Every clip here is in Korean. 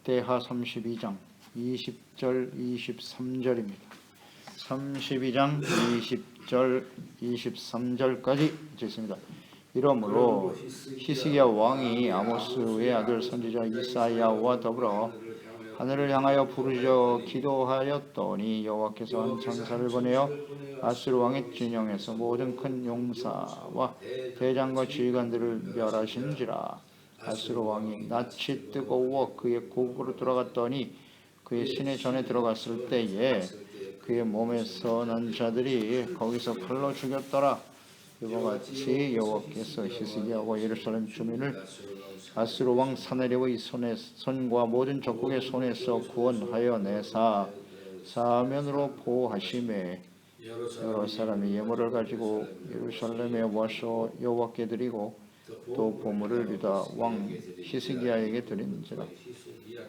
막대하 32장 20절 23절입니다. 32장 20절 23절까지 있습니다. 이러므로 히스기야 왕이 아모스의 아들 선지자 이사야와 더불어 하늘을 향하여 부르짖어 기도하였더니 여호와께서 한 천사를 보내어 아수르 왕의 진영에서 모든 큰 용사와 대장과 지휘관들을 멸하신지라. 아수르 왕이 낯이 뜨거워 그의 고국으로 돌아갔더니 그의 신의 전에 들어갔을 때에 그의 몸에서 난 자들이 거기서 칼로 죽였더라. 이와 같이 여호와께서 히스기야와 예루살렘 주민을 아수르 왕 사네립의 손과 모든 적국의 손에서 구원하여 내사 사면으로 보호하심에 여러 사람이 예물을 가지고 예루살렘에 와서 여호와께 드리고 또 보물을 유다 왕 히스기야에게 드린지라.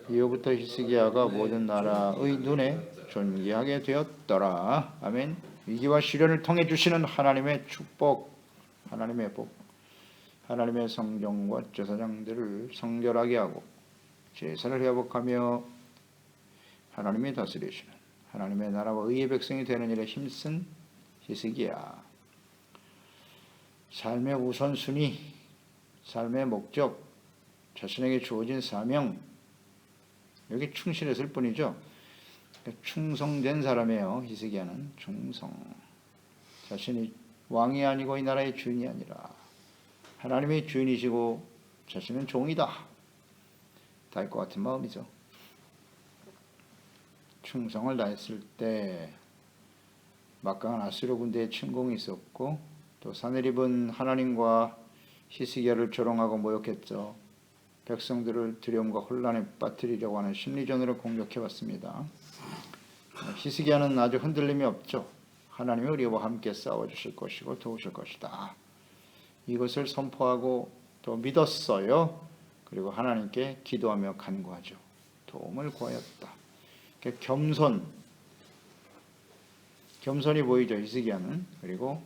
이후부터 히스기야가 모든 나라의 눈에 존귀하게 되었더라. 아멘. 위기와 시련을 통해 주시는 하나님의 축복, 하나님의 복, 하나님의 성경과 제사장들을 성결하게 하고 제사를 회복하며 하나님이 다스리시는 하나님의 나라와 의의 백성이 되는 일에 힘쓴 히스기야. 삶의 우선순위, 삶의 목적, 자신에게 주어진 사명, 여기 충실했을 뿐이죠. 충성된 사람이에요. 히스기야는 충성. 자신이 왕이 아니고 이 나라의 주인이 아니라 하나님의 주인이시고 자신은 종이다. 다할 것 같은 마음이죠. 충성을 다했을 때 막강한 아수르 군대의 침공이 있었고 또 사네립은 하나님과 히스기야를 조롱하고 모욕했죠. 백성들을 두려움과 혼란에 빠뜨리려고 하는 심리전으로 공격해왔습니다. 히스기야는 아주 흔들림이 없죠. 하나님이 우리와 함께 싸워주실 것이고 도우실 것이다. 이것을 선포하고 또 믿었어요. 그리고 하나님께 기도하며 간구하죠. 도움을 구하였다. 겸손이 보이죠. 히스기야는. 그리고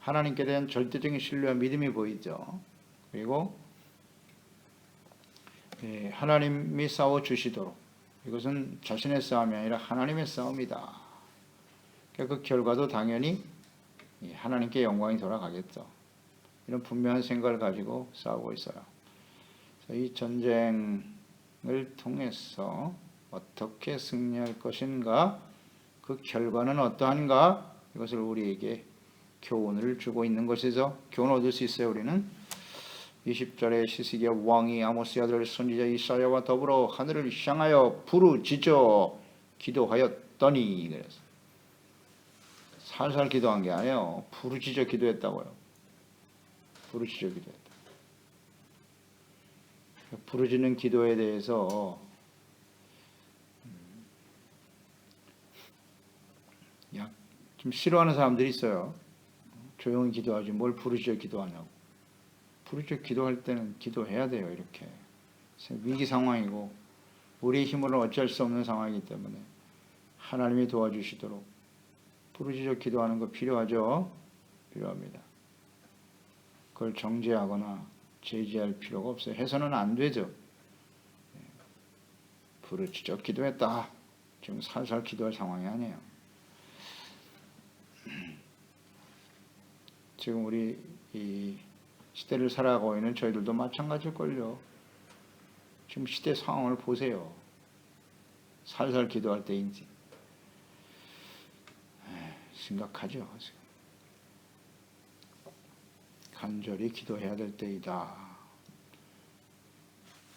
하나님께 대한 절대적인 신뢰와 믿음이 보이죠. 그리고 하나님이 싸워주시도록, 이것은 자신의 싸움이 아니라 하나님의 싸움이다. 그 결과도 당연히 하나님께 영광이 돌아가겠죠. 이런 분명한 생각을 가지고 싸우고 있어요. 이 전쟁을 통해서 어떻게 승리할 것인가, 그 결과는 어떠한가, 이것을 우리에게 교훈을 주고 있는 것이죠. 교훈을 얻을 수 있어요. 우리는 20절에 히스기야 왕이 아모스의 아들 선지자 이사야와 더불어 하늘을 향하여 부르짖어 기도하였더니, 그래서 살살 기도한 게 아니에요. 부르짖어 기도했다고요. 부르짖어 기도했다. 부르짖는 기도에 대해서 좀 싫어하는 사람들이 있어요. 조용히 기도하지 뭘 부르짖어 기도하냐고. 부르짖어 기도할 때는 기도해야 돼요. 이렇게 위기 상황이고 우리의 힘으로는 어쩔 수 없는 상황이기 때문에 하나님이 도와주시도록 부르짖어 기도하는 거 필요하죠. 필요합니다. 그걸 정죄하거나 제지할 필요가 없어요. 해서는 안 되죠. 부르짖어 기도했다. 지금 살살 기도할 상황이 아니에요. 지금 우리 이 시대를 살아가고 있는 저희들도 마찬가지일걸요. 지금 시대 상황을 보세요. 살살 기도할 때인지. 심각하죠. 간절히 기도해야 될 때이다.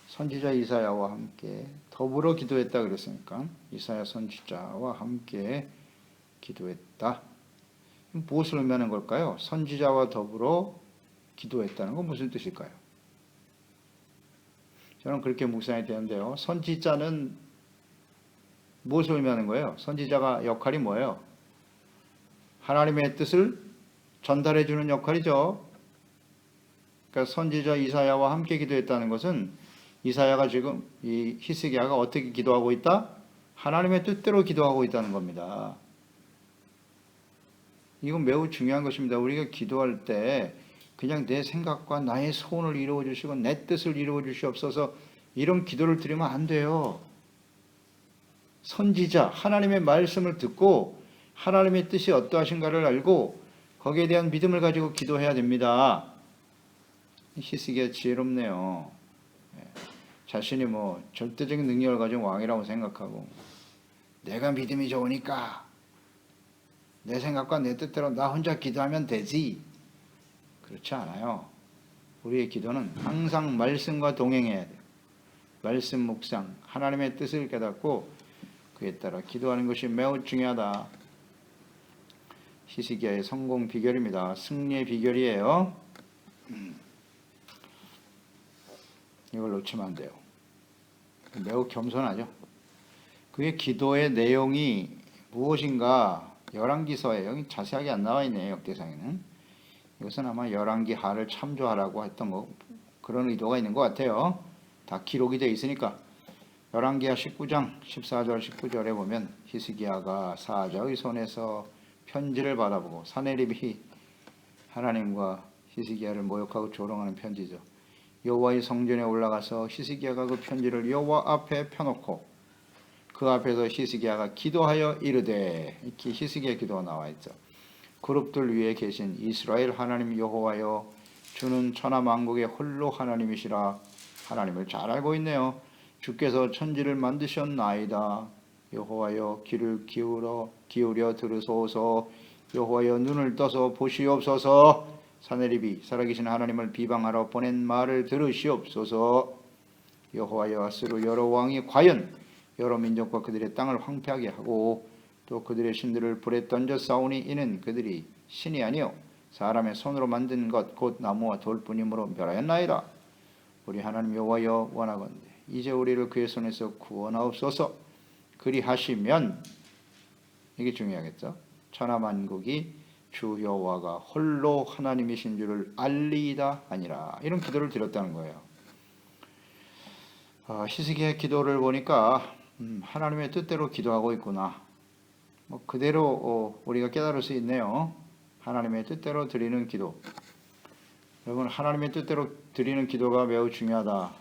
선지자 이사야와 함께 더불어 기도했다 그랬으니까 이사야 선지자와 함께 기도했다. 무엇을 의미하는 걸까요? 선지자와 더불어 기도했다는 건 무슨 뜻일까요? 저는 그렇게 묵상이 되는데요. 선지자는 무엇을 의미하는 거예요? 선지자가 역할이 뭐예요? 하나님의 뜻을 전달해 주는 역할이죠. 그러니까 선지자 이사야와 함께 기도했다는 것은 이사야가 지금 이 히스기야가 어떻게 기도하고 있다? 하나님의 뜻대로 기도하고 있다는 겁니다. 이건 매우 중요한 것입니다. 우리가 기도할 때 그냥 내 생각과 나의 소원을 이루어 주시고 내 뜻을 이루어 주시옵소서 이런 기도를 드리면 안 돼요. 선지자 하나님의 말씀을 듣고 하나님의 뜻이 어떠하신가를 알고 거기에 대한 믿음을 가지고 기도해야 됩니다. 히스기야 지혜롭네요. 자신이 뭐 절대적인 능력을 가진 왕이라고 생각하고 내가 믿음이 좋으니까 내 생각과 내 뜻대로 나 혼자 기도하면 되지. 그렇지 않아요. 우리의 기도는 항상 말씀과 동행해야 돼요. 말씀 묵상, 하나님의 뜻을 깨닫고 그에 따라 기도하는 것이 매우 중요하다. 히스기야의 성공 비결입니다. 승리의 비결이에요. 이걸 놓치면 안 돼요. 매우 겸손하죠. 그의 기도의 내용이 무엇인가 열왕기서에 여기 자세하게 안 나와 있네요. 역대상에는. 이것은 아마 열왕기 하를 참조하라고 했던 거 그런 의도가 있는 것 같아요. 다 기록이 되어 있으니까. 열왕기하 19장 14절 19절에 보면 히스기야가 사자의 손에서 편지를 받아보고 사네립이 하나님과 히스기야를 모욕하고 조롱하는 편지죠. 여호와의 성전에 올라가서 히스기야가 그 편지를 여호와 앞에 펴놓고 그 앞에서 히스기야가 기도하여 이르되, 이렇게 히스기야 기도가 나와 있죠. 그룹들 위에 계신 이스라엘 하나님 여호와여, 주는 천하 만국의 홀로 하나님이시라. 하나님을 잘 알고 있네요. 주께서 천지를 만드셨나이다. 여호와여, 귀를 기울여 들으소서. 여호와여, 눈을 떠서 보시옵소서. 사네립이 살아계신 하나님을 비방하러 보낸 말을 들으시옵소서. 여호와여, 아스루 여러 왕이 과연 여러 민족과 그들의 땅을 황폐하게 하고 또 그들의 신들을 불에 던져 싸우니 이는 그들이 신이 아니요 사람의 손으로 만든 것 곧 나무와 돌뿐이므로 멸하였나이다. 우리 하나님 여호와여, 원하건대 이제 우리를 그의 손에서 구원하옵소서. 그리하시면, 이게 중요하겠죠. 천하만국이 주 여호와가 홀로 하나님이신 줄을 알리이다 하니라. 이런 기도를 드렸다는 거예요. 히스기야의 기도를 보니까 하나님의 뜻대로 기도하고 있구나. 그대로 우리가 깨달을 수 있네요. 하나님의 뜻대로 드리는 기도. 여러분, 하나님의 뜻대로 드리는 기도가 매우 중요하다.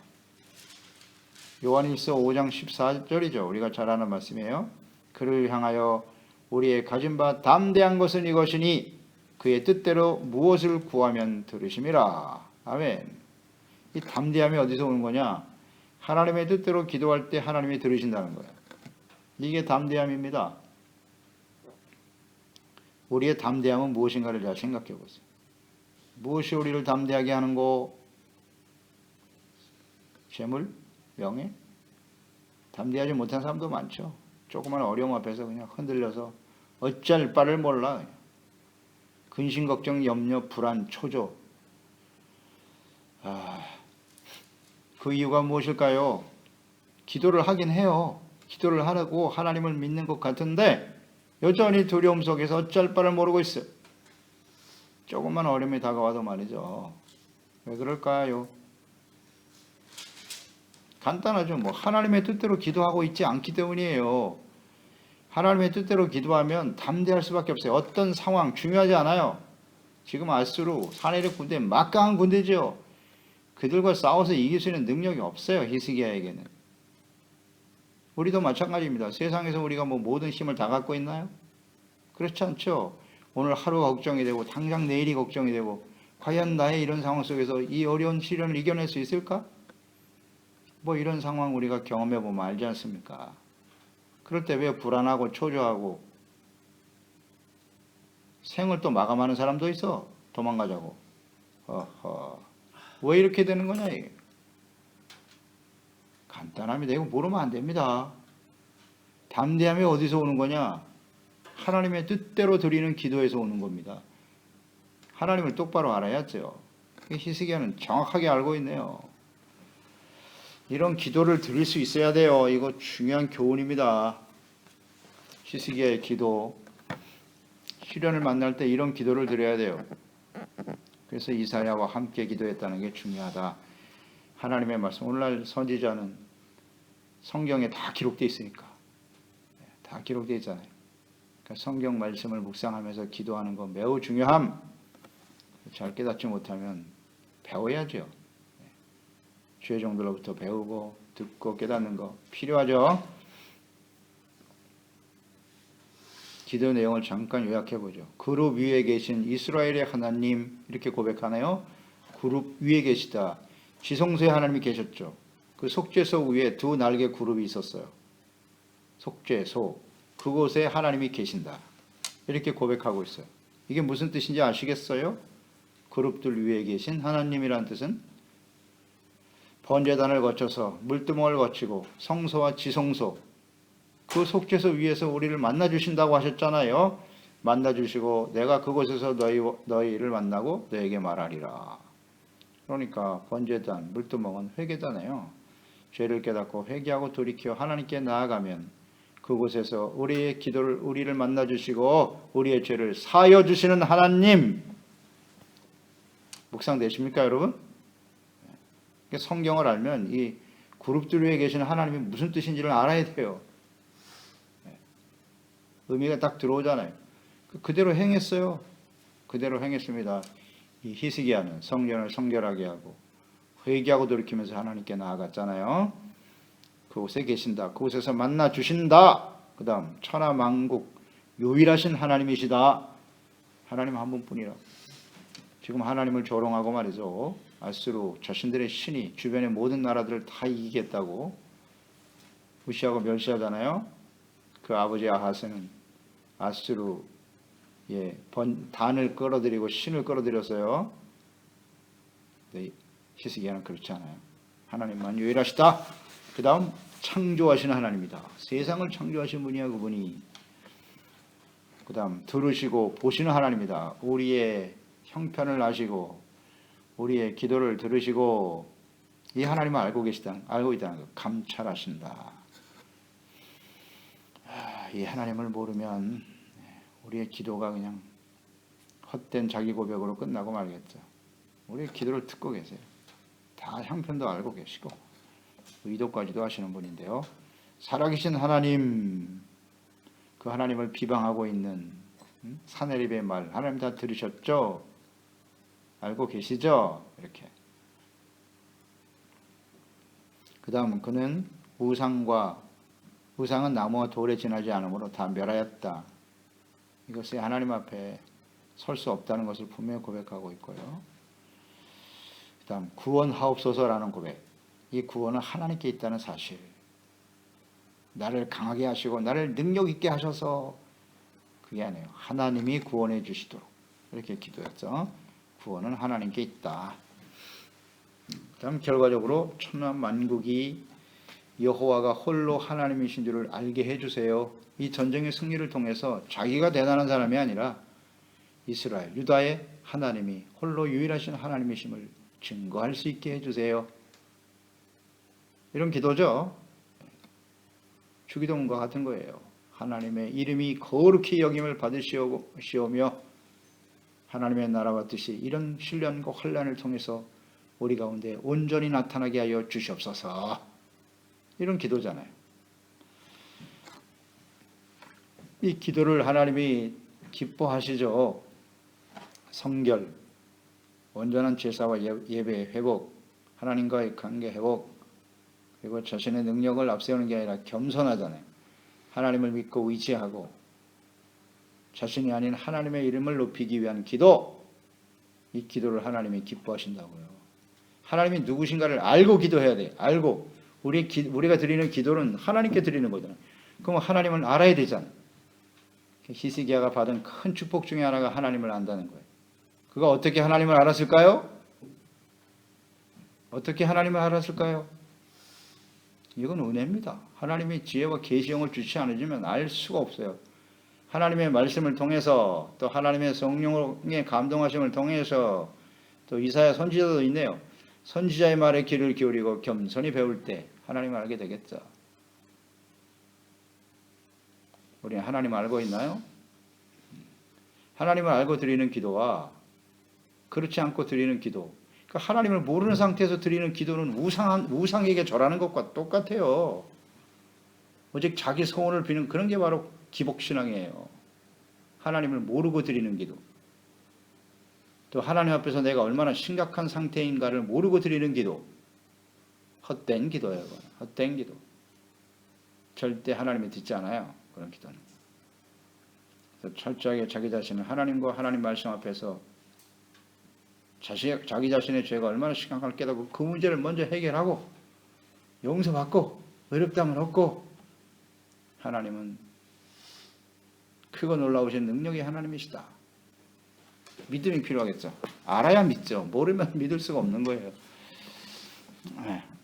요한일서 5장 14절이죠. 우리가 잘 아는 말씀이에요. 그를 향하여 우리의 가진 바 담대한 것은 이것이니 그의 뜻대로 무엇을 구하면 들으심이라. 아멘. 이 담대함이 어디서 오는 거냐? 하나님의 뜻대로 기도할 때 하나님이 들으신다는 거예요. 이게 담대함입니다. 우리의 담대함은 무엇인가를 잘 생각해 보세요. 무엇이 우리를 담대하게 하는고? 재물? 명예? 담대하지 못한 사람도 많죠. 조그만 어려움 앞에서 그냥 흔들려서 어쩔 바를 몰라. 근심, 걱정, 염려, 불안, 초조. 그 이유가 무엇일까요? 기도를 하긴 해요. 기도를 하라고 하나님을 믿는 것 같은데 여전히 두려움 속에서 어쩔 바를 모르고 있어요. 조금만 어려움이 다가와도 말이죠. 왜 그럴까요? 간단하죠. 하나님의 뜻대로 기도하고 있지 않기 때문이에요. 하나님의 뜻대로 기도하면 담대할 수밖에 없어요. 어떤 상황 중요하지 않아요. 지금 아수르 사네립 군대 막강한 군대죠. 그들과 싸워서 이길 수 있는 능력이 없어요. 히스기야에게는. 우리도 마찬가지입니다. 세상에서 우리가 모든 힘을 다 갖고 있나요? 그렇지 않죠. 오늘 하루가 걱정이 되고 당장 내일이 걱정이 되고 과연 나의 이런 상황 속에서 이 어려운 시련을 이겨낼 수 있을까? 이런 상황 우리가 경험해 보면 알지 않습니까? 그럴 때 왜 불안하고 초조하고 생을 또 마감하는 사람도 있어. 도망가자고. 왜 이렇게 되는 거냐 이게. 간단합니다. 이거 모르면 안 됩니다. 담대함이 어디서 오는 거냐? 하나님의 뜻대로 드리는 기도에서 오는 겁니다. 하나님을 똑바로 알아야죠. 히스기야는 정확하게 알고 있네요. 이런 기도를 드릴 수 있어야 돼요. 이거 중요한 교훈입니다. 히스기야의 기도. 시련을 만날 때 이런 기도를 드려야 돼요. 그래서 이사야와 함께 기도했다는 게 중요하다. 하나님의 말씀. 오늘날 선지자는 성경에 다 기록되어 있으니까. 다 기록되어 있잖아요. 그러니까 성경 말씀을 묵상하면서 기도하는 거 매우 중요함. 잘 깨닫지 못하면 배워야죠. 주의 종들로부터 배우고 듣고 깨닫는 거 필요하죠. 기도 내용을 잠깐 요약해 보죠. 그룹 위에 계신 이스라엘의 하나님 이렇게 고백하네요. 그룹 위에 계시다. 지성소에 하나님이 계셨죠. 그 속죄소 위에 두 날개 그룹이 있었어요. 속죄소 그곳에 하나님이 계신다. 이렇게 고백하고 있어요. 이게 무슨 뜻인지 아시겠어요? 그룹들 위에 계신 하나님이란 뜻은 번제단을 거쳐서 물두멍을 거치고 성소와 지성소 그 속죄소 위에서 우리를 만나 주신다고 하셨잖아요. 만나 주시고 내가 그곳에서 너희를 만나고 너에게 말하리라. 그러니까 번제단, 물두멍은 회개잖아요. 죄를 깨닫고 회개하고 돌이켜 하나님께 나아가면 그곳에서 우리를 만나 주시고 우리의 죄를 사하여 주시는 하나님. 묵상되십니까, 여러분? 성경을 알면 이 그룹들 위에 계신 하나님이 무슨 뜻인지를 알아야 돼요. 의미가 딱 들어오잖아요. 그대로 행했어요. 그대로 행했습니다. 이 히스기야는 성전을 성결하게 하고 회개하고 돌이키면서 하나님께 나아갔잖아요. 그곳에 계신다. 그곳에서 만나 주신다. 그 다음 천하만국 유일하신 하나님이시다. 하나님 한 분뿐이라. 지금 하나님을 조롱하고 말이죠. 아수르 자신들의 신이 주변의 모든 나라들을 다 이기겠다고 무시하고 멸시하잖아요. 그 아버지 아하스는 아수르의 단을 끌어들이고 신을 끌어들였어요. 히스기야는 그렇지 않아요. 하나님만 유일하시다. 그 다음 창조하시는 하나님이다. 세상을 창조하신 분이야 그분이. 그 다음 들으시고 보시는 하나님이다. 우리의 형편을 아시고 우리의 기도를 들으시고 이 하나님을 알고 있다는 것 감찰하신다. 이 하나님을 모르면 우리의 기도가 그냥 헛된 자기 고백으로 끝나고 말겠죠. 우리의 기도를 듣고 계세요. 다 형편도 알고 계시고 의도까지도 하시는 분인데요. 살아계신 하나님, 그 하나님을 비방하고 있는 사내립의 말 하나님 다 들으셨죠? 알고 계시죠? 이렇게. 그 다음 그는 우상은 나무와 돌에 지나지 않으므로 다 멸하였다. 이것이 하나님 앞에 설 수 없다는 것을 분명히 고백하고 있고요. 그 다음 구원하옵소서라는 고백. 이 구원은 하나님께 있다는 사실. 나를 강하게 하시고 나를 능력 있게 하셔서 그게 아니에요. 하나님이 구원해 주시도록 이렇게 기도했죠. 구원은 하나님께 있다. 다음 결과적으로 천하 만국이 여호와가 홀로 하나님이신 줄을 알게 해주세요. 이 전쟁의 승리를 통해서 자기가 대단한 사람이 아니라 이스라엘, 유다의 하나님이 홀로 유일하신 하나님이심을 증거할 수 있게 해주세요. 이런 기도죠. 주기도문과 같은 거예요. 하나님의 이름이 거룩히 여김을 받으시오며 하나님의 나라와 뜻이 이런 시련과 환난을 통해서 우리 가운데 온전히 나타나게 하여 주시옵소서. 이런 기도잖아요. 이 기도를 하나님이 기뻐하시죠. 성결, 온전한 제사와 예배 회복, 하나님과의 관계 회복, 그리고 자신의 능력을 앞세우는 게 아니라 겸손하잖아요. 하나님을 믿고 의지하고 자신이 아닌 하나님의 이름을 높이기 위한 기도, 이 기도를 하나님이 기뻐하신다고요. 하나님이 누구신가를 알고 기도해야 돼요. 알고. 우리가 드리는 기도는 하나님께 드리는 거잖아요. 그럼 하나님을 알아야 되잖아요. 히스기야가 받은 큰 축복 중에 하나가 하나님을 안다는 거예요. 그가 어떻게 하나님을 알았을까요? 어떻게 하나님을 알았을까요? 이건 은혜입니다. 하나님이 지혜와 계시형을 주지 않으시면 알 수가 없어요. 하나님의 말씀을 통해서 또 하나님의 성령의 감동하심을 통해서 또 이사야 선지자도 있네요. 선지자의 말에 귀를 기울이고 겸손히 배울 때 하나님을 알게 되겠죠. 우리는 하나님을 알고 있나요? 하나님을 알고 드리는 기도와 그렇지 않고 드리는 기도, 그러니까 하나님을 모르는 상태에서 드리는 기도는 우상에게 절하는 것과 똑같아요. 오직 자기 소원을 비는 그런 게 바로 기복신앙이에요. 하나님을 모르고 드리는 기도. 또 하나님 앞에서 내가 얼마나 심각한 상태인가를 모르고 드리는 기도. 헛된 기도예요. 헛된 기도. 절대 하나님이 듣지 않아요. 그런 기도는. 철저하게 자기 자신을 하나님과 하나님 말씀 앞에서 자기 자신의 죄가 얼마나 심각한걸 깨닫고 그 문제를 먼저 해결하고 용서받고 어렵다면 없고, 하나님은 크고 놀라우신 능력의 하나님이시다. 믿음이 필요하겠죠. 알아야 믿죠. 모르면 믿을 수가 없는 거예요.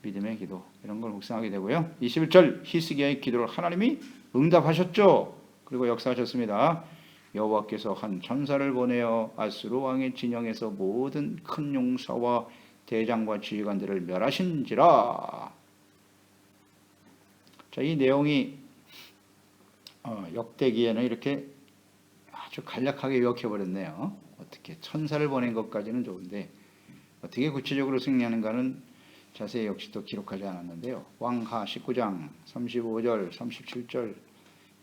믿음의 기도, 이런 걸 묵상하게 되고요. 21절 히스기야의 기도를 하나님이 응답하셨죠. 그리고 역사하셨습니다. 여호와께서 한 천사를 보내어 아수르 왕의 진영에서 모든 큰 용사와 대장과 지휘관들을 멸하신지라. 자, 이 내용이 역대기에는 이렇게 아주 간략하게 요약해버렸네요. 어떻게 천사를 보낸 것까지는 좋은데 어떻게 구체적으로 승리하는가는 자세히 역시 또 기록하지 않았는데요. 왕하 19장 35절 37절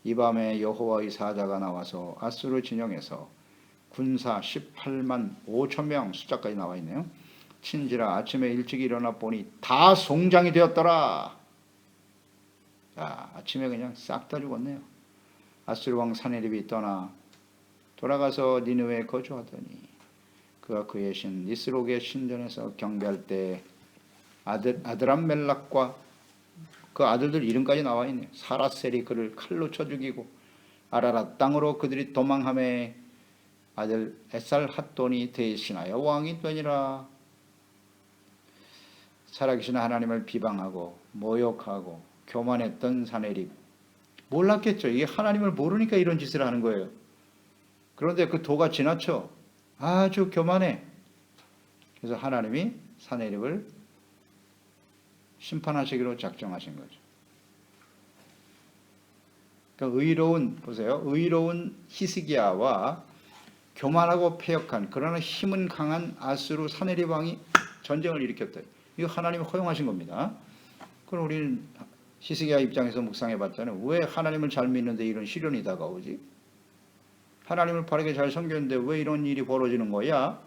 이 밤에 여호와의 사자가 나와서 아수르 진영에서 군사 18만 5천 명 숫자까지 나와 있네요. 친지라 아침에 일찍 일어나 보니 다 송장이 되었더라. 자, 아침에 그냥 싹 다 죽었네요. 아수르 왕 사네립이 떠나 돌아가서 니느웨에 거주하더니 그가 그의 신 니스록의 신전에서 경배할 때 아드람멜락과 그 아들들 이름까지 나와 있네요. 사라셀이 그를 칼로 쳐 죽이고 아라랏 땅으로 그들이 도망함에 아들 에살핫돈이 대신하여 왕이 되니라. 살아계신 하나님을 비방하고 모욕하고 교만했던 사네립, 몰랐겠죠. 이게 하나님을 모르니까 이런 짓을 하는 거예요. 그런데 그 도가 지나쳐 아주 교만해. 그래서 하나님이 사네립을 심판하시기로 작정하신 거죠. 그러니까 의로운 히스기야와 교만하고 패역한 그러나 힘은 강한 아수르 사네립 왕이 전쟁을 일으켰다. 이거 하나님이 허용하신 겁니다. 그럼 우리는 히스기야 입장에서 묵상해 봤잖아요. 왜 하나님을 잘 믿는데 이런 시련이 다가오지? 하나님을 바르게 잘 섬겼는데 왜 이런 일이 벌어지는 거야?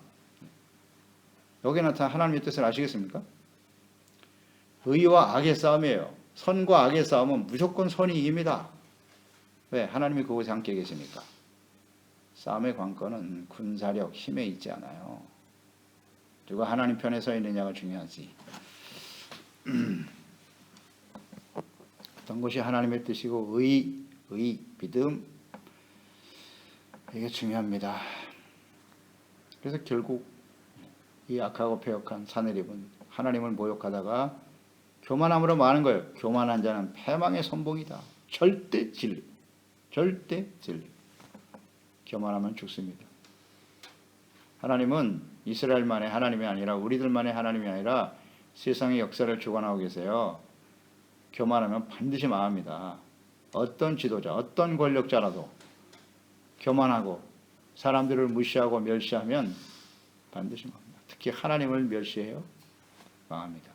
여기에 나타난 하나님의 뜻을 아시겠습니까? 의와 악의 싸움이에요. 선과 악의 싸움은 무조건 선이 이깁니다. 왜? 하나님이 그곳에 함께 계시니까. 싸움의 관건은 군사력, 힘에 있지 않아요. 누가 하나님 편에 서 있느냐가 중요하지. 어떤 것이 하나님의 뜻이고 믿음, 이게 중요합니다. 그래서 결국 이 악하고 패역한 사네립은 하나님을 모욕하다가 교만함으로 마는 거예요. 교만한 자는 패망의 선봉이다. 절대 진리. 교만하면 죽습니다. 하나님은 이스라엘만의 하나님이 아니라 우리들만의 하나님이 아니라 세상의 역사를 주관하고 계세요. 교만하면 반드시 망합니다. 어떤 지도자, 어떤 권력자라도 교만하고 사람들을 무시하고 멸시하면 반드시 망합니다. 특히 하나님을 멸시해요. 망합니다.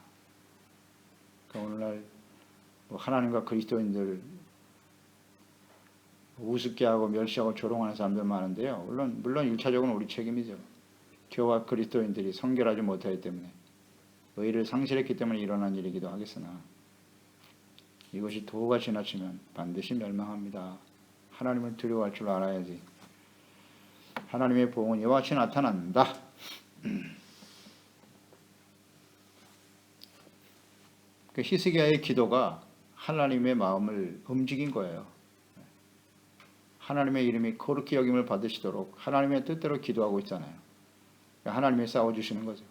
오늘날 하나님과 그리스도인들 우습게 하고 멸시하고 조롱하는 사람들 많은데요. 물론 1차적으로는 우리 책임이죠. 교와 그리스도인들이 성결하지 못하기 때문에, 의를 상실했기 때문에 일어난 일이기도 하겠으나 이것이 도가 지나치면 반드시 멸망합니다. 하나님을 두려워할 줄 알아야지. 하나님의 보응은 이와 같이 나타난다. 그 히스기야의 기도가 하나님의 마음을 움직인 거예요. 하나님의 이름이 거룩히 여김을 받으시도록 하나님의 뜻대로 기도하고 있잖아요. 하나님이 싸워주시는 거죠.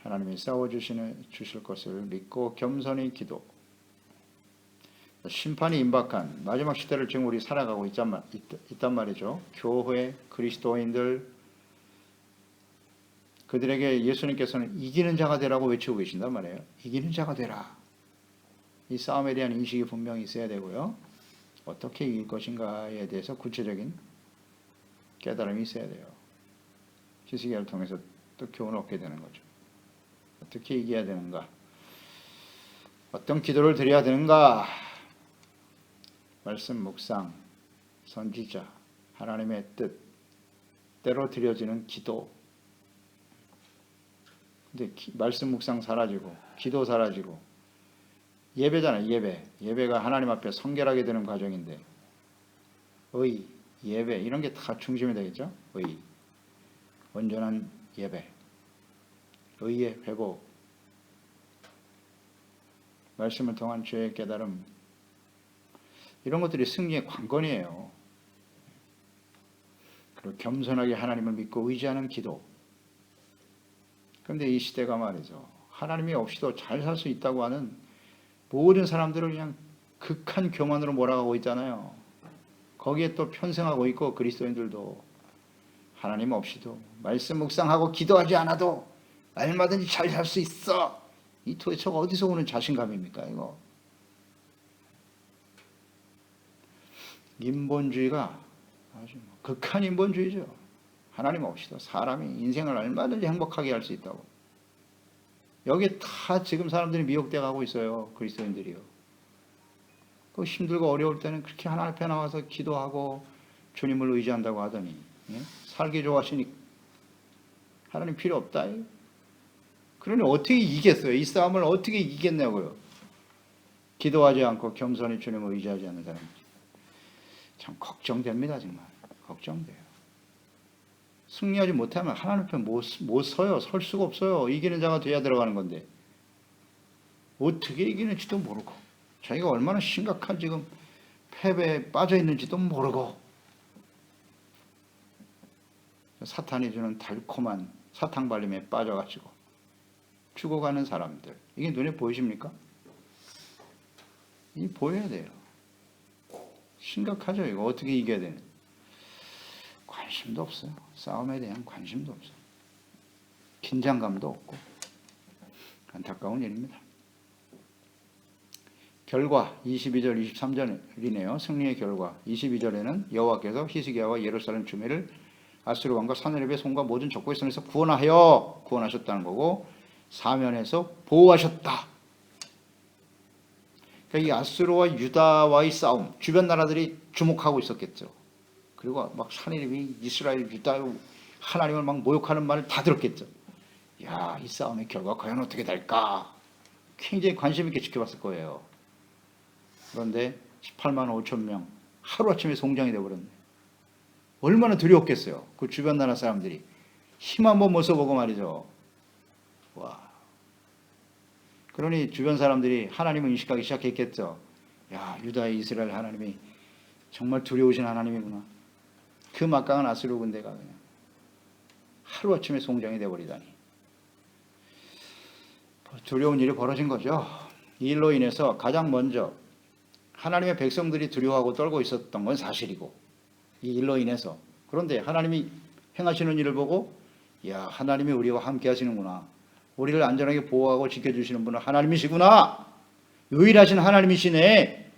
하나님이 싸워주실 것을 믿고 겸손히 기도. 심판이 임박한 마지막 시대를 지금 우리 살아가고 있단 말이죠. 교회, 그리스도인들, 그들에게 예수님께서는 이기는 자가 되라고 외치고 계신단 말이에요. 이기는 자가 되라. 이 싸움에 대한 인식이 분명히 있어야 되고요. 어떻게 이길 것인가에 대해서 구체적인 깨달음이 있어야 돼요. 히스기야를 통해서 또 교훈을 얻게 되는 거죠. 어떻게 이겨야 되는가? 어떤 기도를 드려야 되는가? 말씀 묵상, 선지자, 하나님의 뜻대로 드려지는 기도. 근데 말씀 묵상 사라지고 기도 사라지고 예배잖아요. 예배가 하나님 앞에 성결하게 되는 과정인데 예배 이런 게 다 중심이 되겠죠. 의, 온전한 예배, 의의 회복, 말씀을 통한 죄의 깨달음, 이런 것들이 승리의 관건이에요. 그리고 겸손하게 하나님을 믿고 의지하는 기도. 그런데 이 시대가 말이죠, 하나님이 없이도 잘 살 수 있다고 하는 모든 사람들을 그냥 극한 교만으로 몰아가고 있잖아요. 거기에 또 편승하고 있고, 그리스도인들도 하나님 없이도 말씀 묵상하고 기도하지 않아도 얼마든지 잘 살 수 있어. 이 도대체 어디서 오는 자신감입니까 이거? 인본주의가 아주 극한 인본주의죠. 하나님 없이도 사람이 인생을 얼마든지 행복하게 할 수 있다고. 여기에 다 지금 사람들이 미혹돼 가고 있어요. 그리스도인들이요. 그 힘들고 어려울 때는 그렇게 하나님 앞에 나와서 기도하고 주님을 의지한다고 하더니, 예? 살기 좋아하시니 하나님 필요 없다. 그러니 어떻게 이기겠어요? 이 싸움을 어떻게 이기겠냐고요. 기도하지 않고 겸손히 주님을 의지하지 않는 사람. 참 걱정됩니다. 정말 걱정돼요. 승리하지 못하면 하나님 앞에 못 서요. 설 수가 없어요. 이기는 자가 돼야 들어가는 건데 어떻게 이기는지도 모르고, 자기가 얼마나 심각한 지금 패배에 빠져 있는지도 모르고, 사탄이 주는 달콤한 사탕 발림에 빠져가지고 죽어가는 사람들, 이게 눈에 보이십니까? 이 보여야 돼요. 심각하죠. 이거 어떻게 이겨야 되는? 관심도 없어요. 싸움에 대한 관심도 없어요. 긴장감도 없고 안타까운 일입니다. 결과 22절 23절이네요. 승리의 결과 22절에는 여호와께서 히스기야와 예루살렘 주민을 아수르 왕과 사느립의 손과 모든 적국의 손에서 구원하셨다는 거고, 사면에서 보호하셨다. 그러니까 이 아수르와 유다와의 싸움, 주변 나라들이 주목하고 있었겠죠. 그리고 막 사느립이 이스라엘, 유다, 하나님을 막 모욕하는 말을 다 들었겠죠. 야, 이 싸움의 결과 과연 어떻게 될까? 굉장히 관심 있게 지켜봤을 거예요. 그런데 18만 5천 명 하루아침에 송장이 되어버렸네. 얼마나 두려웠겠어요. 그 주변 나라 사람들이 힘 한번 못 써보고 말이죠. 와. 그러니 주변 사람들이 하나님을 인식하기 시작했겠죠. 야, 유다의 이스라엘 하나님이 정말 두려우신 하나님이구나. 그 막강한 아수르 군대가 그냥 하루아침에 송장이 되어버리다니. 두려운 일이 벌어진 거죠. 이 일로 인해서 가장 먼저 하나님의 백성들이 두려워하고 떨고 있었던 건 사실이고, 이 일로 인해서, 그런데 하나님이 행하시는 일을 보고, 야, 하나님이 우리와 함께 하시는구나. 우리를 안전하게 보호하고 지켜주시는 분은 하나님이시구나. 유일하신 하나님이시네.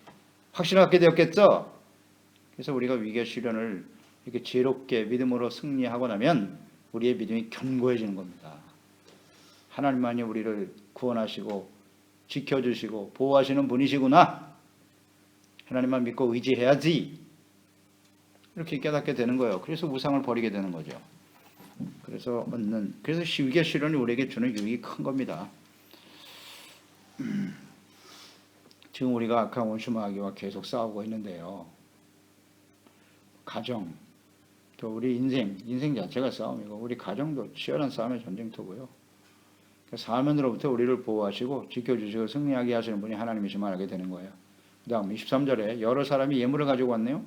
확신하게 되었겠죠. 그래서 우리가 위기와 시련을 이렇게 지혜롭게 믿음으로 승리하고 나면 우리의 믿음이 견고해지는 겁니다. 하나님만이 우리를 구원하시고 지켜주시고 보호하시는 분이시구나. 하나님만 믿고 의지해야지. 이렇게 깨닫게 되는 거예요. 그래서 우상을 버리게 되는 거죠. 그래서 위기와 시련이 우리에게 주는 유익이 큰 겁니다. 지금 우리가 악한 원수 마귀와 계속 싸우고 있는데요. 가정, 또 우리 인생 자체가 싸움이고, 우리 가정도 치열한 싸움의 전쟁터고요. 사면으로부터 우리를 보호하시고 지켜주시고 승리하게 하시는 분이 하나님이시만 알게 되는 거예요. 그 다음 23절에 여러 사람이 예물을 가지고 왔네요.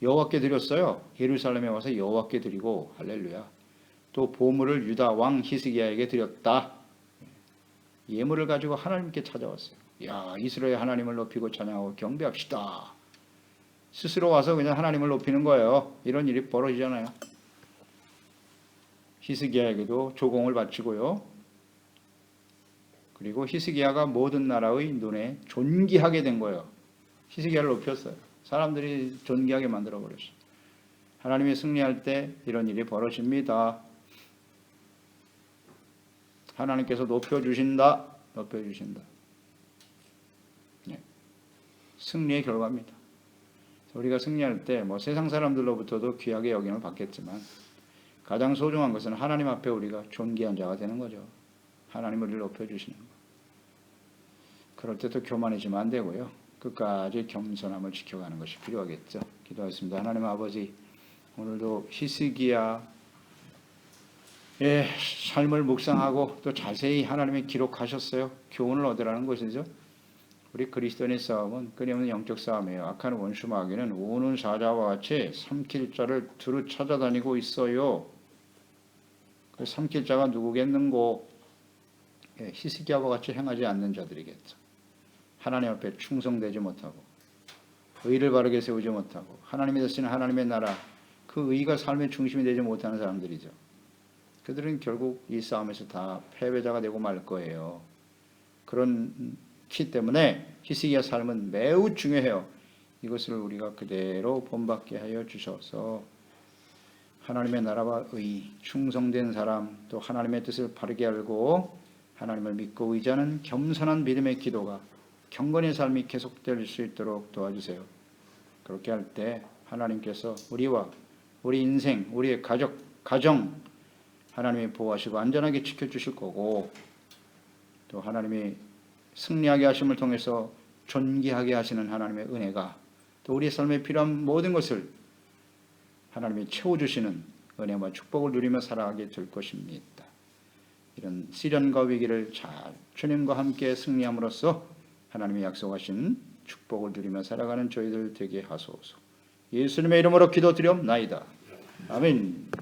여호와께 드렸어요. 예루살렘에 와서 여호와께 드리고, 할렐루야. 또 보물을 유다 왕 히스기야에게 드렸다. 예물을 가지고 하나님께 찾아왔어요. 야, 이스라엘 하나님을 높이고 찬양하고 경배합시다. 스스로 와서 그냥 하나님을 높이는 거예요. 이런 일이 벌어지잖아요. 히스기야에게도 조공을 바치고요. 그리고 히스기야가 모든 나라의 눈에 존귀하게 된 거예요. 히스기야를 높였어요. 사람들이 존귀하게 만들어버렸어요. 하나님이 승리할 때 이런 일이 벌어집니다. 하나님께서 높여주신다. 네. 승리의 결과입니다. 우리가 승리할 때 세상 사람들로부터도 귀하게 여김을 받겠지만, 가장 소중한 것은 하나님 앞에 우리가 존귀한 자가 되는 거죠. 하나님을 높여주시는 것. 그럴 때도 교만해지면 안 되고요. 끝까지 겸손함을 지켜가는 것이 필요하겠죠. 기도하겠습니다. 하나님 아버지, 오늘도 히스기야의 삶을 묵상하고 또 자세히 하나님이 기록하셨어요. 교훈을 얻으라는 것이죠. 우리 그리스도인의 싸움은 끊임없는 영적 싸움이에요. 악한 원수 마귀는 우는 사자와 같이 삼킬 자를 두루 찾아다니고 있어요. 그 삼킬 자가 누구겠는고? 히스기야와 같이 행하지 않는 자들이겠죠. 하나님 앞에 충성되지 못하고 의를 바르게 세우지 못하고 하나님이 되시는 하나님의 나라, 그 의가 삶의 중심이 되지 못하는 사람들이죠. 그들은 결국 이 싸움에서 다 패배자가 되고 말 거예요. 그렇기 때문에 히스기야 삶은 매우 중요해요. 이것을 우리가 그대로 본받게 하여 주셔서 하나님의 나라와 의, 충성된 사람, 또 하나님의 뜻을 바르게 알고 하나님을 믿고 의지하는 겸손한 믿음의 기도가 경건의 삶이 계속될 수 있도록 도와주세요. 그렇게 할 때 하나님께서 우리와 우리 인생, 우리의 가정 하나님이 보호하시고 안전하게 지켜주실 거고, 또 하나님이 승리하게 하심을 통해서 존귀하게 하시는 하나님의 은혜가 또 우리의 삶에 필요한 모든 것을 하나님이 채워주시는 은혜와 축복을 누리며 살아가게 될 것입니다. 이런 시련과 위기를 잘 주님과 함께 승리함으로써 하나님이 약속하신 축복을 누리며 살아가는 저희들 되게 하소서. 예수님의 이름으로 기도드리옵나이다. 아멘.